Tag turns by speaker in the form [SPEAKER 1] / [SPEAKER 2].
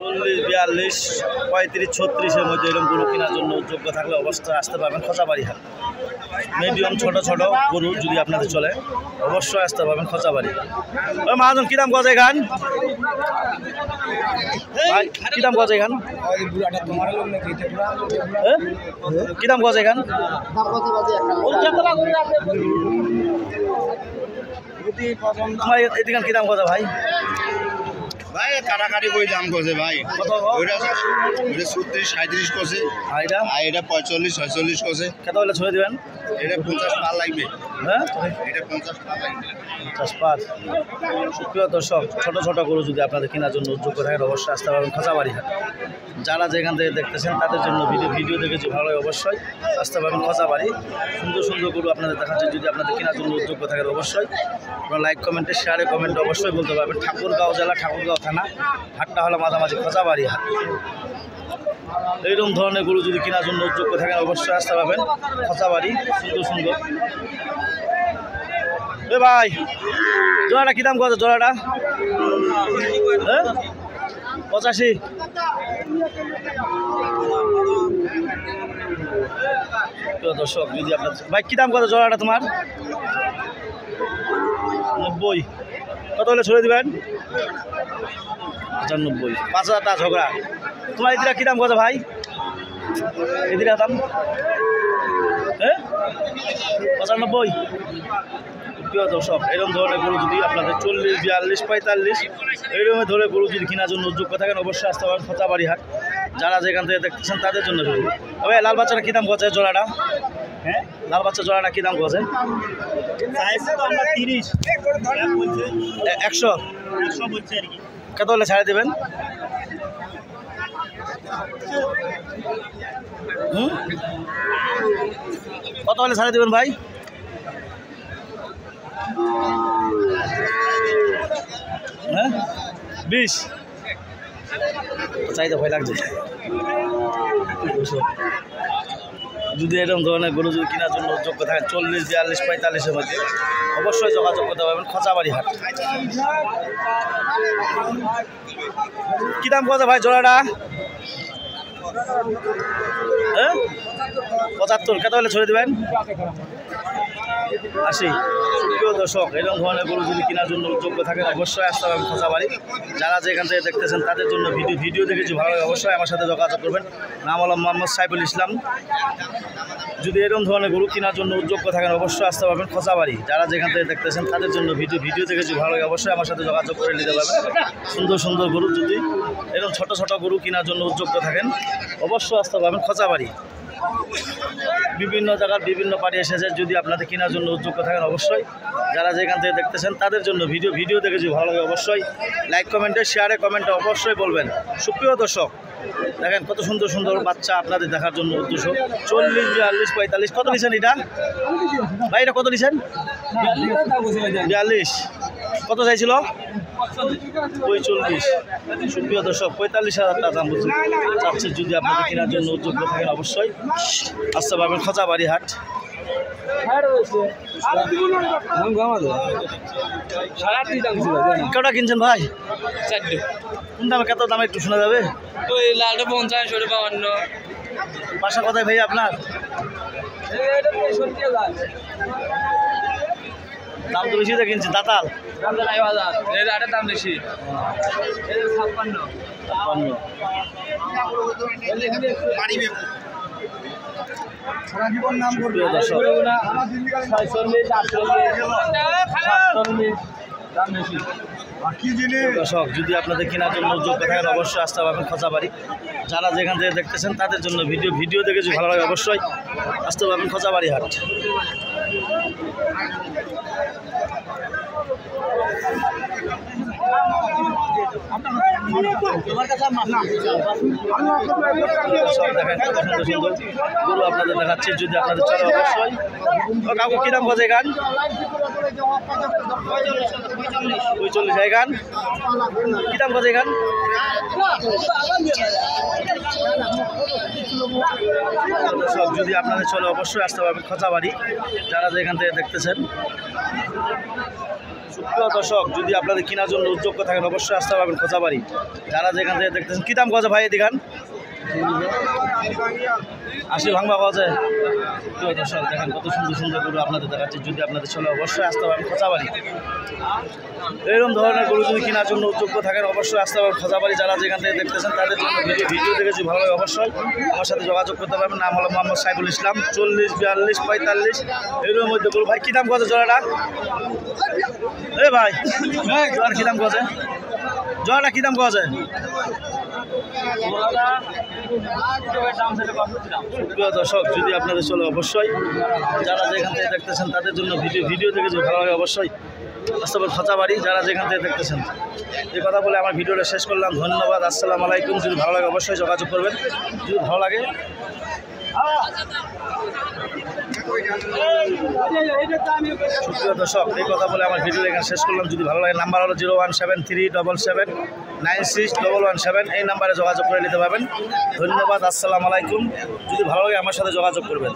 [SPEAKER 1] 40, 42, 35, 36-এর মধ্যে এরকম গরু কেনার জন্য যোগ্য থাকলে অবশ্যই আসতে পারবেন খোঁচাবাড়ি হাট। মিডিয়াম ছোট ছোট গরু যদি আপনাদের চলে অবশ্যই আসতে পারবেন খোঁচাবাড়ি। ওই মহাজন কী দাম গজে খান ভাই, কী দাম গজে খান, কী দাম গজে খান? এদিকে কী দাম গজে ভাই?
[SPEAKER 2] ভাই কাটাকাটি করে দাম করছে ভাই,
[SPEAKER 1] কত?
[SPEAKER 2] ওইটা 36, 37 করছে, আর এটা 45, 46 করছে।
[SPEAKER 1] কত হলে ছড়ে দেবেন?
[SPEAKER 2] এটা 50 পার লাগবে।
[SPEAKER 1] হ্যাঁ,
[SPEAKER 2] এটা 50 পার লাগবে।
[SPEAKER 1] 50 পার। সুপ্রিয় দর্শক, ছোট ছোট গরু যদি আপনাদের কেনার জন্য উদ্যোগ থাকেন অবশ্যই আসতে পারবেন খোঁচাবাড়ি হাট। যারা যেখান থেকে দেখতেছেন তাদের জন্য ভিডিও দেখেছি ভালো লাগে, অবশ্যই আসতে পারবেন খোঁচাবাড়ি। সুন্দর সুন্দর গরু আপনাদের দেখাচ্ছে, যদি আপনাদের কেনার জন্য উদ্যোগ থাকেন অবশ্যই আপনারা লাইক কমেন্টে শেয়ারে কমেন্টে অবশ্যই বলতে পারবেন। ঠাকুরগাঁও জেলা, ঠাকুরগাঁও থানা, হাটটা হলো মাঝামাঝি খোঁচাবাড়ি হাট। এইরকম ধরনের গরু যদি কেনার জন্য উদ্যোগ থাকেন অবশ্যই আসতে পারবেন খোঁচাবাড়ি। সুন্দর সুন্দর এ ভাই, জোড়াটা কী দাম কত? জোড়াটা 85। দর্শক যদি আপনার ভাই কী দাম কত জোড়াটা তোমার? 90। কত হলে ছড়ে দিবেন? 95। 5000 টাকা ঝগড়া। তোমার এদিরা কী দাম কত ভাই? এদিরা দাম 95। প্রিয় দর্শক, এরকম ধরনের গরু যদি আপনাদের 40, 42, 45 এইরকম ধরে গরু যদি কেনার জন্য উদ্যোগ থাকেন অবশ্যই আসতে পারেন খোঁচাবাড়ি হাট। যারা যেখান থেকে দেখতেছেন তাদের জন্য গরু। তবে লাল বাচ্চাটা কী দাম করছে জোড়াটা? হ্যাঁ, লাল বাচ্চা জোড়াটা কী দাম করছে? 100। কত হলে ছাড়ে দেবেন? কত হলে ছাড়ে দেবেন ভাই? হ্যাঁ, 20। চাইতে ভয় লাগছে। যদি এরকম ধরনের গরু যদি কেনার জন্য যোগ্য থাকেন 40, 42, 45-এর মধ্যে অবশ্যই যোগাযোগ করতে পারবেন খোঁচাবাড়ি হাট। কী দাম কত ভাই জোড়াটা? 75। কত হলে ছড়ে দেবেন? 80। সুপ্রিয় দর্শক, এরকম ধরনের গরু যদি কেনার জন্য যোগ্য থাকেন অবশ্যই আসতে পারবেন খোঁচাবাড়ি। যারা যেখান থেকে দেখতেছেন তাদের জন্য ভিডিও দেখেছি ভালো লাগে, অবশ্যই আমার সাথে যোগাযোগ করবেন। নাম হলো মোহাম্মদ সাইফুল ইসলাম। যদি এরকম ধরনের গরু কেনার জন্য উদ্যোগ থাকেন অবশ্যই আসতে পারবেন খোঁচাবাড়ি। যারা যেখান থেকে দেখতেছেন তাদের জন্য ভিডিও দেখেছি ভালো লাগে, অবশ্যই আমার সাথে যোগাযোগ করে নিতে পারবেন। সুন্দর সুন্দর গরু যদি এরকম ছোট ছোট গরু কেনার জন্য উদ্যোগ থাকেন অবশ্যই আসতে পারবেন খোঁচাবাড়ি। বিভিন্ন জায়গার বিভিন্ন পার্টি এসেছে, যদি আপনাদের কেনার জন্য উদ্যোগ থাকেন অবশ্যই যারা যেখান থেকে দেখতেছেন তাদের জন্য ভিডিও দেখেছি ভালো লাগে, অবশ্যই লাইক কমেন্টে শেয়ারে কমেন্টে অবশ্যই বলবেন। সুপ্রিয় দর্শক, দেখেন কত সুন্দর সুন্দর বাচ্চা আপনাদের দেখার জন্য উদ্দেশ্য। 40, 42, 45। কত নিছেন এটা ভাই? এটা কত নিছেন? 42। কত চাইছিল? 45। সুপ্রিয় দর্শক, 45,000 টাকা দাম বলছে চাচ্ছে। যদি আপনাদের কেনার জন্য উদ্যোগ থাকেন অবশ্যই আসতে পারবেন খোঁচাবাড়ি হাট। কটা কিনছেন ভাই?
[SPEAKER 3] 4।
[SPEAKER 1] কোন দামে, কত দামে একটু শোনা যাবে?
[SPEAKER 3] ওই লালটা 50, 52।
[SPEAKER 1] বাসা কোথায় ভাই আপনার? দাম তো বেশি কিনছেন। দাতাল
[SPEAKER 3] দাম বেশি। 56।
[SPEAKER 1] প্রিয় দর্শক, দর্শক যদি আপনাদের কেনার জন্য যোগ্য থাকেন অবশ্যই আসতে পারবেন খোঁচাবাড়ি। যারা যেখান থেকে দেখতেছেন তাদের জন্য ভিডিও দেখেছি ভালো লাগে, অবশ্যই আসতে পারবেন খোঁচাবাড়ি হাট। গরু আপনাদের দেখাচ্ছি, যদি আপনাদের চলে অবশ্যই। কাকু কী দাম গজে গান? 45 গান। কী দাম গজে গান? সব যদি আপনাদের চলে অবশ্যই আসতে পারবেন খোঁচাবাড়ি। যারা যেখান থেকে দেখতেছেন সুপ্রিয় দর্শক, যদি আপনাদের কেনার জন্য উদ্যোক্তা থাকেন অবশ্যই আসতে পারবেন খোঁচাবাড়ি। যারা যেখান থেকে দেখতেছেন, কী দাম গজে ভাই এদিকান 80 ভাঙবা গজে। সুপ্রিয় দর্শক, দেখেন কত সুন্দর সুন্দর গরু আপনাদের দেখাচ্ছি। যদি আপনাদের চলে অবশ্যই আসতে পারবেন খোঁচাবাড়ি। এরকম ধরনের গরু যদি কেনার জন্য উদ্যোক্তা থাকেন অবশ্যই আসতে পারবেন খোঁচাবাড়ি। যারা যেখান থেকে দেখতেছেন তাদের জন্য ভিডিও দেখেছি ভালো লাগে অবশ্যই আমার সাথে যোগাযোগ করতে পারবেন। নাম হলো মোহাম্মদ সাইফুল ইসলাম। 40, 42, 45 এর মধ্যে গরু। ভাই কী দাম গজে জোড়াটা? এ ভাই জোড়ার কী দাম গজে? জোড়াটা কী দাম গজে? সুপ্রিয় দর্শক, যদি আপনাদের চলে অবশ্যই যারা যেখান থেকে দেখতেছেন তাদের জন্য ভিডিও দেখেছি ভালো লাগে অবশ্যই আসতে পারেন খোঁচাবাড়ি। যারা যেখান থেকে দেখতেছেন এই কথা বলে আমার ভিডিওটা শেষ করলাম। ধন্যবাদ, আসসালামু আলাইকুম। যদি ভালো লাগে অবশ্যই যোগাযোগ করবেন। যদি ভালো লাগে সুপ্রিয় দর্শক, এই কথা বলে আমার ভিডিও এখানে শেষ করলাম। যদি ভালো লাগে নাম্বার হলো 01737796117। এই নাম্বারে যোগাযোগ করে নিতে পারবেন। ধন্যবাদ, আসসালামু আলাইকুম। যদি ভালো লাগে আমার সাথে যোগাযোগ করবেন।